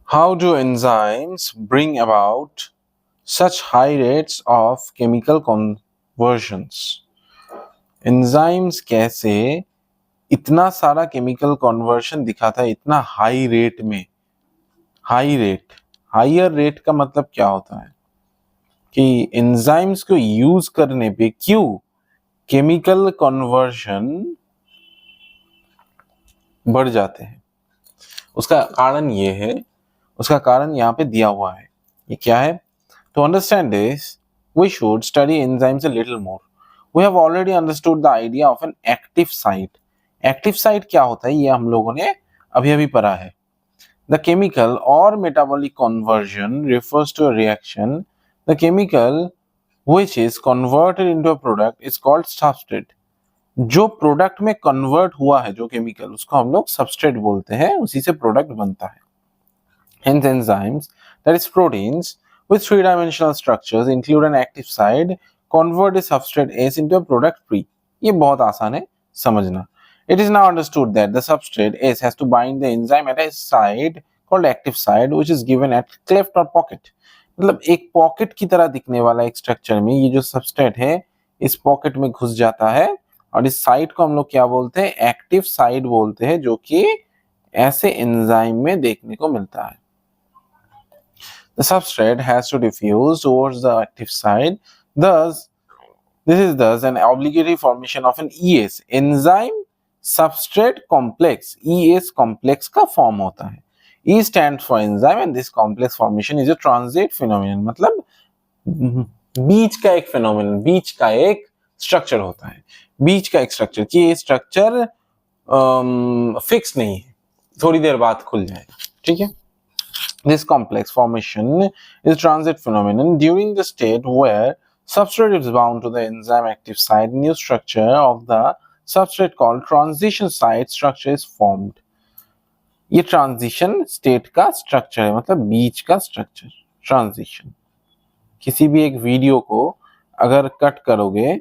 How do enzymes bring about such high rates of chemical conversions? Enzymes कैसे इतना सारा chemical conversion दिखाता है इतना हाई रेट में? हाई रेट, हायर रेट का मतलब क्या होता है कि एंजाइम्स को यूज करने पे क्यों केमिकल कन्वर्शन बढ़ जाते हैं? उसका कारण ये है, उसका कारण यहाँ पे दिया हुआ है। ये क्या है? To understand this, we should study enzymes a little more. We have already understood the idea of an active site. Active site क्या होता है ये हम लोगों ने अभी अभी पढ़ा है। The chemical or metabolic conversion refers to a reaction. The chemical which is converted into a product is called substrate. जो प्रोडक्ट में कन्वर्ट हुआ है जो केमिकल, उसको हम लोग सबस्ट्रेट बोलते हैं, उसी से प्रोडक्ट बनता है। Hence enzymes, that is proteins with three-dimensional structures include an active site, convert a substrate S into a product P. ये बहुत आसान है समझना। It is now understood that the substrate S has to bind the enzyme at a site called active site, which is given at cleft or pocket. मतलब एक pocket की तरह दिखने वाला एक स्ट्रक्चर में ये जो सबस्ट्रेट है इस पॉकेट में घुस जाता है और इस साइट को हम लोग क्या बोलते हैं? एक्टिव साइट बोलते हैं, जो कि ऐसे एंजाइम में देखने को मिलता है। The substrate has to diffuse towards the active site. Thus, this is thus an obligatory formation of an ES, enzyme substrate complex. ES complex का form होता है। E stands for enzyme and this complex formation is a transient phenomenon. मतलब बीच का एक phenomenon, बीच का एक structure होता है, बीच का एक structure कि ये structure फिक्स नहीं है, थोड़ी देर बाद खुल जाएगा। ठीक है? This complex formation is a transient phenomenon during the state where substrate is bound to the enzyme active site. New structure of the substrate called transition site structure is formed. ये transition state का structure है, मतलब बीच का structure. Transition, किसी भी एक video को अगर कट करोगे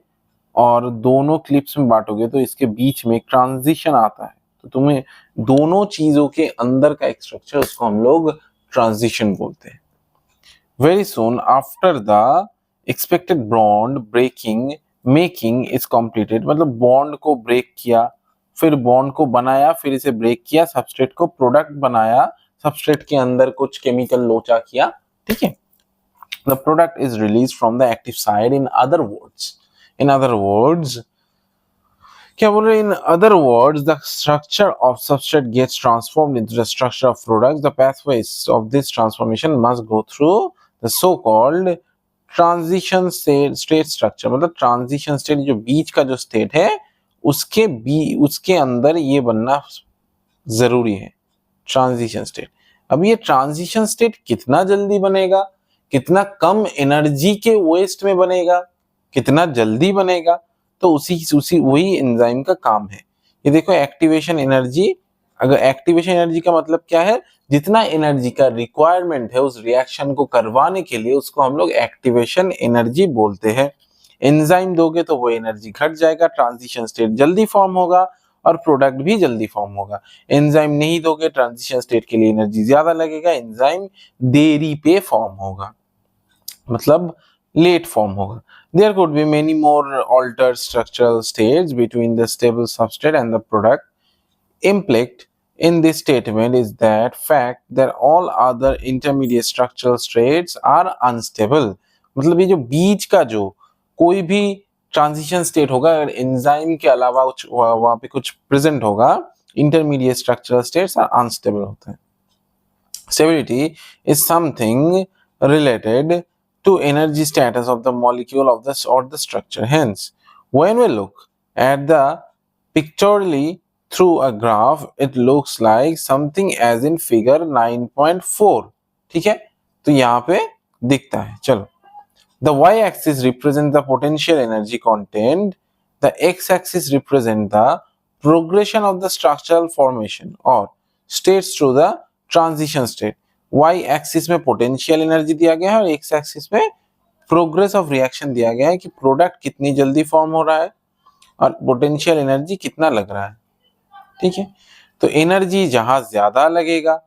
और दोनों क्लिप्स में बांटोगे तो इसके बीच में एक ट्रांजिशन आता है, तो तुम्हें दोनों चीजों के अंदर का एक स्ट्रक्चर, उसको हम लोग ट्रांजिशन बोलते हैं। Very soon after the expected bond breaking making is completed, मतलब बॉन्ड को ब्रेक किया, फिर बॉन्ड को बनाया, फिर इसे ब्रेक किया, सबस्ट्रेट को प्रोडक्ट बनाया, सबस्ट्रेट के अंदर कुछ केमिकल लोचा किया। ठीक है? The product is released from the active site. In other words, क्या बोल रहे? In other words, the structure of substrate gets transformed into the structure of products. The pathways of this transformation must go through the so-called transition state structure. मतलब transition state जो बीच का जो state है उसके अंदर ये बनना जरूरी है, transition state। अब ये transition state कितना जल्दी बनेगा, कितना कम एनर्जी के वेस्ट में बनेगा, कितना जल्दी बनेगा, तो उसी वही एंजाइम का काम है। ये देखो एक्टिवेशन एनर्जी, अगर एक्टिवेशन एनर्जी का मतलब क्या है? जितना एनर्जी का रिक्वायरमेंट है उस रिएक्शन को करवाने के लिए, उसको हम लोग एक्टिवेशन एनर्जी बोलते हैं। एंजाइम दोगे तो वो एनर्जी घट जाएगा, ट्रांजिशन स्टेट जल्दी फॉर्म होगा और प्रोडक्ट भी जल्दी फॉर्म होगा। एंजाइम नहीं दोगे, ट्रांजिशन स्टेट के लिए एनर्जी ज्यादा लगेगा, एंजाइम देरी पे फॉर्म होगा, मतलब लेट फॉर्म होगा। There could be many more altered structural states between the stable substrate and the product. Implied in this statement is that fact that all other intermediate structural states are unstable. मतलब ये जो बीच का जो कोई भी transition state होगा, अगर enzyme के अलावा वहां पे कुछ प्रेजेंट होगा, intermediate structural states are unstable होते हैं। Stability is something related to energy status of the molecule of the structure. Hence, when we look at the pictorially through a graph, it looks like something as in figure 9.4. ठीक है? तो यहाँ पे दिखता है। चलो, the y-axis represents the potential energy content. The x-axis represents the progression of the structural formation or states through the transition state. Y axis में potential energy दिया गया है और एक्स एक्सिस में प्रोग्रेस ऑफ रिएक्शन दिया गया है कि प्रोडक्ट कितनी जल्दी फॉर्म हो रहा है और पोटेंशियल एनर्जी कितना लग रहा है। ठीक है? तो एनर्जी जहां ज्यादा लगेगा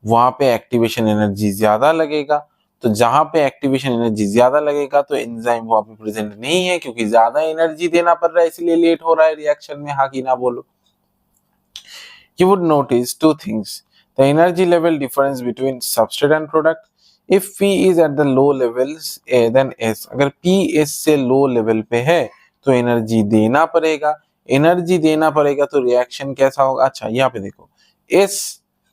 वहां पे एक्टिवेशन एनर्जी ज्यादा लगेगा। तो जहां पे एक्टिवेशन एनर्जी ज्यादा लगेगा तो एंजाइम वहां पे प्रेजेंट नहीं है, क्योंकि ज्यादा एनर्जी देना पड़ रहा है, इसलिए लेट हो रहा है रिएक्शन में। हाँ कि ना बोलो। You would notice two things: the energy level difference between substrate and product. If P is at the low levels, then S. अगर P S से low level पे है तो एनर्जी देना पड़ेगा। एनर्जी देना पड़ेगा तो रिएक्शन कैसा होगा? अच्छा यहाँ पे देखो, S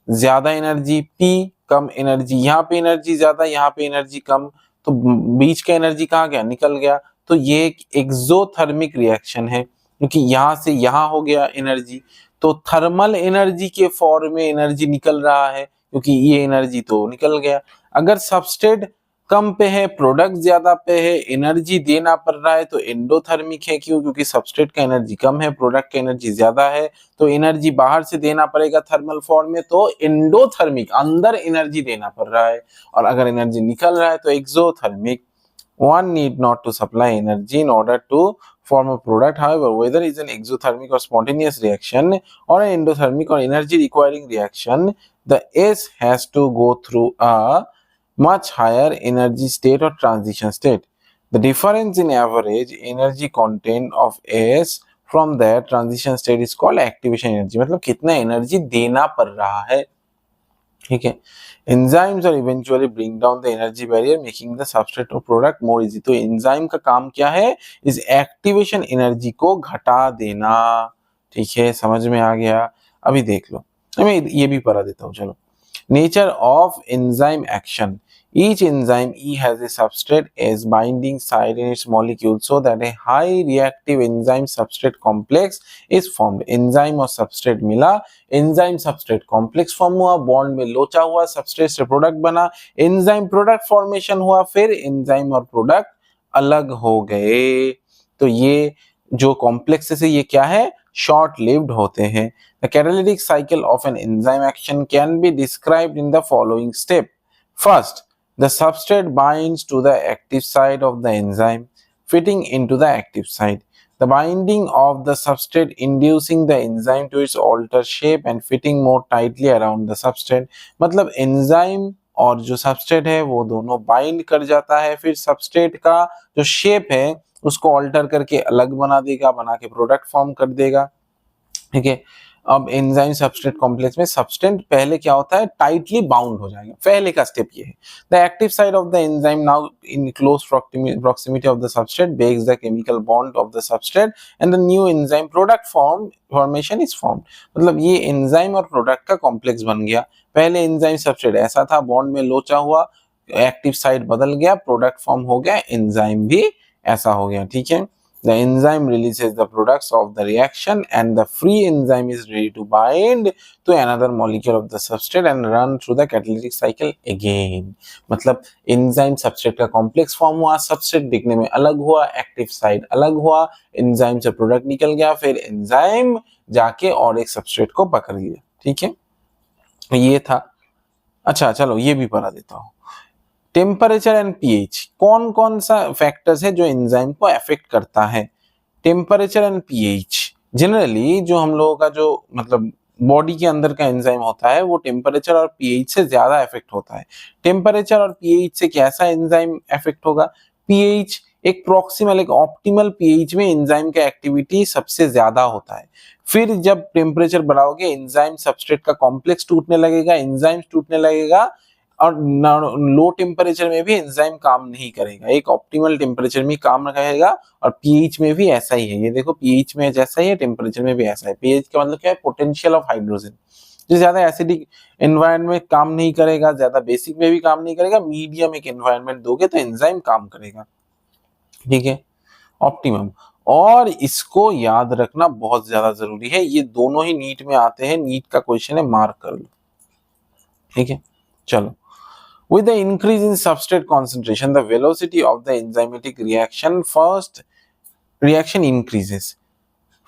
ज्यादा एनर्जी, P कम एनर्जी। यहाँ पे एनर्जी ज्यादा, यहाँ पे एनर्जी कम, तो बीच का एनर्जी कहाँ गया? निकल गया। तो ये एक एक्सोथर्मिक रिएक्शन है, क्योंकि यहाँ से यहाँ हो गया एनर्जी, तो थर्मल एनर्जी के फॉर्म में एनर्जी निकल रहा है, क्योंकि ये एनर्जी तो निकल गया। अगर सबस्ट्रेट कम पे है, प्रोडक्ट ज्यादा पे है, एनर्जी देना पड़ रहा है तो एंडोथर्मिक है। क्यों? क्योंकि सबस्ट्रेट का एनर्जी कम है, प्रोडक्ट का एनर्जी ज्यादा है, तो एनर्जी बाहर से देना पड़ेगा थर्मल फॉर्म में, तो एंडोथर्मिक, अंदर एनर्जी देना पड़ रहा है। और अगर एनर्जी निकल रहा है तो exothermic. One need not to supply energy in order to form a product. However, whether it's an exothermic or spontaneous reaction or an endothermic or energy requiring reaction, the S has to go through a much higher energy state or transition state. The difference in average energy content of S from that transition state is called activation energy. मतलब कितना energy देना पड़ रहा है, ठीक है। Enzymes और eventually bring down the energy barrier making the substrate और प्रोडक्ट मोर इजी। तो एंजाइम का काम क्या है? इस एक्टिवेशन एनर्जी को घटा देना। ठीक है, समझ में आ गया? अभी देख लो, मैं ये भी पढ़ा देता हूँ, चलो। Nature of enzyme action: each enzyme E has a substrate as binding site in its molecule so that a high reactive enzyme substrate complex is formed. enzyme और substrate मिला, enzyme substrate complex form हुआ, bond में लोचा हुआ, substrate से product बना, enzyme product formation हुआ, फिर enzyme और product अलग हो गए। तो ये जो complexes है ये क्या है? short lived होते हैं। The catalytic cycle of an enzyme action can be described in the following step. First, the substrate binds to the active site of the enzyme, fitting into the active site. The binding of the substrate inducing the enzyme to its alter shape and fitting more tightly around the substrate. मतलब enzyme और जो substrate है वो दोनों bind कर जाता है, फिर substrate का जो shape है उसको alter करके अलग बना देगा, बना के product form कर देगा। ठीक है। अब एंजाइम सबस्ट्रेट कॉम्प्लेक्स में सबस्टेंट पहले क्या होता है? टाइटली बाउंड हो जाएगा। पहले का स्टेप ये है। The active side of the enzyme now in close proximity of the substrate breaks the chemical bond of the substrate and the new enzyme product formation is formed. मतलब ये enzyme और product का complex बन गया। पहले enzyme substrate ऐसा था, bond में लोचा हुआ, एक्टिव साइड बदल गया, प्रोडक्ट फॉर्म हो गया, एंजाइम भी ऐसा हो गया। ठीक है। The enzyme releases the products of the reaction and the free enzyme is ready to bind to another molecule of the substrate and run through the catalytic cycle again. मतलब enzyme substrate का complex form हुआ, substrate दिखने में अलग हुआ, active site अलग हुआ, enzyme से product निकल गया, फिर enzyme जाके और एक substrate को पकड़ लिया। ठीक है, ये था। अच्छा चलो ये भी पढ़ा देता हूँ। टेम्परेचर एंड पीएच, कौन कौन सा फैक्टर्स है जो एंजाइम को अफेक्ट करता है? Temperature and pH. जनरली जो हम लोगों का जो मतलब बॉडी के अंदर का एंजाइम होता है वो टेम्परेचर और पीएच से ज्यादा इफेक्ट होता है। टेम्परेचर और पीएच से कैसा एंजाइम इफेक्ट होगा? पीएच एक प्रॉक्सिमल, एक ऑप्टिमल पीएच में एंजाइम का एक्टिविटी सबसे ज्यादा होता है। फिर जब टेम्परेचर बढ़ाओगे एंजाइम सबस्ट्रेट का कॉम्प्लेक्स टूटने लगेगा, एंजाइम टूटने लगेगा, और लो टेम्परेचर में भी एंजाइम काम नहीं करेगा, एक ऑप्टिमल टेम्परेचर में काम रहेगा। और पीएच में भी ऐसा ही है, ये देखो पीएच में जैसा ही है, टेम्परेचर में भी ऐसा है। पीएच का मतलब क्या है? Potential of hydrogen. जो ज्यादा एसिडिक एनवायरनमेंट में काम नहीं करेगा, ज्यादा बेसिक में भी काम नहीं करेगा, मीडियम एक एनवायरनमेंट दोगे तो एंजाइम काम करेगा। ठीक है, ऑप्टिमम। और इसको याद रखना बहुत ज्यादा जरूरी है, ये दोनों ही नीट में आते हैं, नीट का क्वेश्चन है, मार्क कर लो। ठीक है, चलो। With the increase in substrate concentration, the velocity of the enzymatic reaction increases.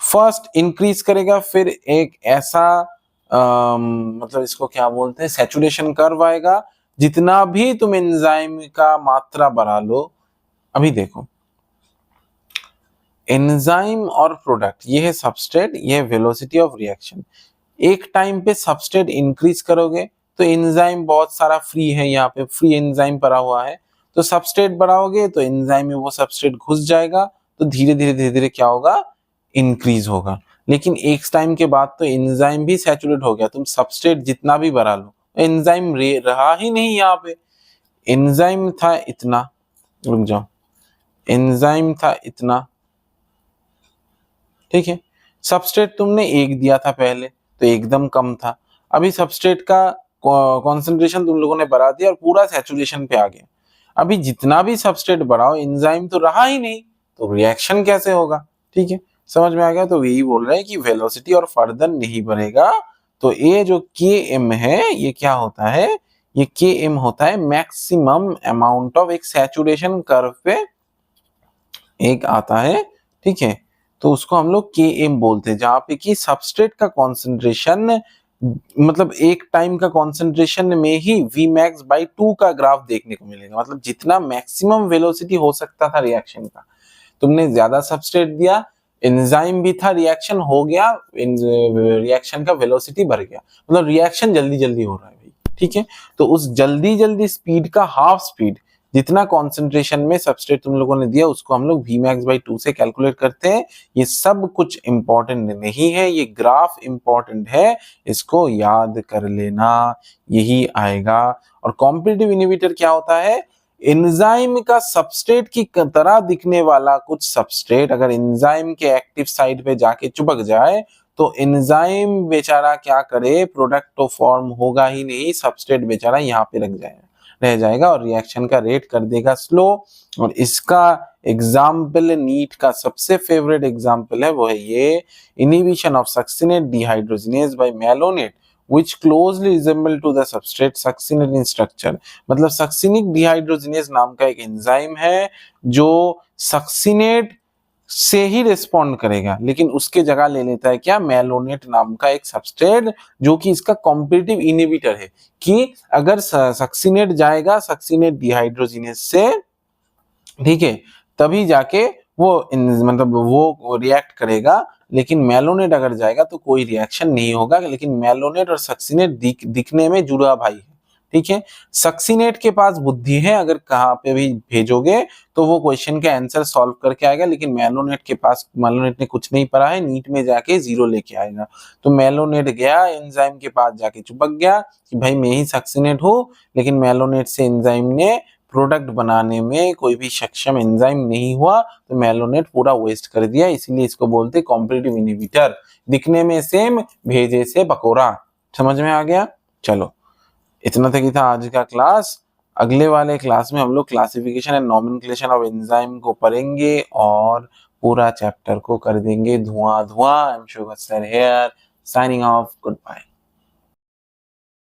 First increase करेगा, फिर एक ऐसा मतलब इसको क्या बोलते हैं? सैचुरेशन कर्व आएगा। जितना भी तुम एंजाइम का मात्रा बढ़ा लो, अभी देखो एंजाइम और प्रोडक्ट, ये है सबस्ट्रेट, ये है वेलोसिटी ऑफ रिएक्शन। एक टाइम पे सबस्ट्रेट इंक्रीज करोगे तो एंजाइम बहुत सारा फ्री है, यहाँ पे फ्री एंजाइम पड़ा हुआ है। तो सबस्ट्रेट बढ़ाओगे तो एंजाइम में वो सबस्ट्रेट घुस जाएगा, तो धीरे धीरे क्या होगा, इंक्रीज होगा। लेकिन एक टाइम के बाद तो एंजाइम भी सैचुरेट हो गया, तुम सबस्ट्रेट जितना भी बढ़ा लो एंजाइम रहा ही नहीं। यहाँ पे एंजाइम था इतना, रुक जाओ, एंजाइम था इतना, ठीक है। सबस्ट्रेट तुमने एक दिया था पहले तो एकदम कम था, अभी सबस्ट्रेट का कॉन्सेंट्रेशन तुम लोगों ने बढ़ा दिया और पूरा सैचुरेशन पे आ गया। अभी जितना भी सबस्ट्रेट बढ़ाओ एंजाइम तो रहा ही नहीं, तो रिएक्शन कैसे होगा, ठीक है। समझ में आ गया। तो यही बोल रहे हैं कि वेलोसिटी और फर्दर नहीं बढ़ेगा। तो ये जो के एम है ये क्या होता है, ये के एम होता है मैक्सिमम अमाउंट ऑफ एक सैचुरेशन कर्व पे एक आता है, ठीक है। तो उसको हम लोग के एम बोलते हैं, जहां पे कि सबस्ट्रेट का कॉन्सेंट्रेशन मतलब एक टाइम का कॉन्सेंट्रेशन में ही Vmax/2 का ग्राफ देखने को मिलेगा। मतलब जितना मैक्सिमम वेलोसिटी हो सकता था रिएक्शन का, तुमने ज्यादा सबस्ट्रेट दिया, एंजाइम भी था, रिएक्शन हो गया, रिएक्शन का वेलोसिटी बढ़ गया, मतलब रिएक्शन जल्दी जल्दी हो रहा है भाई, ठीक है। तो उस जल्दी जल्दी स्पीड का हाफ स्पीड, जितना कॉन्सेंट्रेशन में सबस्ट्रेट तुम लोगों ने दिया, उसको हम लोग Vmax/2 से कैलकुलेट करते हैं। ये सब कुछ इंपॉर्टेंट नहीं है, ये ग्राफ इंपॉर्टेंट है, इसको याद कर लेना, यही आएगा। और कॉम्पिटिटिव इनहिबिटर क्या होता है, एंजाइम का सबस्ट्रेट की तरह दिखने वाला कुछ सबस्ट्रेट अगर एंजाइम के एक्टिव साइट पे जाके चिपक जाए तो एंजाइम बेचारा क्या करे, प्रोडक्ट तो फॉर्म होगा ही नहीं, सबस्ट्रेट बेचारा यहाँ पे रह जाएगा और रिएक्शन का रेट कर देगा स्लो। और इसका एग्जाम्पल नीट का सबसे फेवरेट एग्जाम्पल है, वो है ये inhibition of succinate dehydrogenase by malonate which closely resemble to the substrate succinate in structure। मतलब सक्सिनिक डिहाइड्रोजिनेज नाम का एक एंजाइम है जो सक्सिनेट से ही रिस्पॉन्ड करेगा, लेकिन उसके जगह ले लेता है क्या, मेलोनेट नाम का एक सबस्ट्रेट, जो कि इसका कॉम्पिटिटिव इनहिबिटर है। कि अगर सक्सिनेट जाएगा सक्सिनेट डिहाइड्रोजिनेज से, ठीक है, तभी जाके वो मतलब वो रिएक्ट करेगा, लेकिन मेलोनेट अगर जाएगा तो कोई रिएक्शन नहीं होगा। लेकिन मेलोनेट और सक्सिनेट दिखने में जुड़ा भाई है, ठीक है। सक्सिनेट के पास बुद्धि है, अगर कहाँ पे भी भेजोगे तो वो क्वेश्चन का आंसर सॉल्व करके आएगा, लेकिन मेलोनेट के पास, मेलोनेट ने कुछ नहीं पढ़ा है, नीट में जाके 0 लेके आएगा। तो मेलोनेट गया एंजाइम के पास जाके चिपक गया कि भाई मैं ही सक्सिनेट हूँ, लेकिन मेलोनेट से एंजाइम ने प्रोडक्ट बनाने में कोई भी सक्षम एंजाइम नहीं हुआ, तो मेलोनेट पूरा वेस्ट कर दिया। इसीलिए इसको बोलते कॉम्पिटिटिव इनहिबिटर। दिखने में सेम, भेजे से पकोड़ा। समझ में आ गया। चलो इतना तक ही था आज का क्लास। अगले वाले क्लास में हम लोग classification and nomenclature of enzyme को पढ़ेंगे और पूरा चैप्टर को कर देंगे धुआं धुआं। I am sugar sir here, signing off, good bye.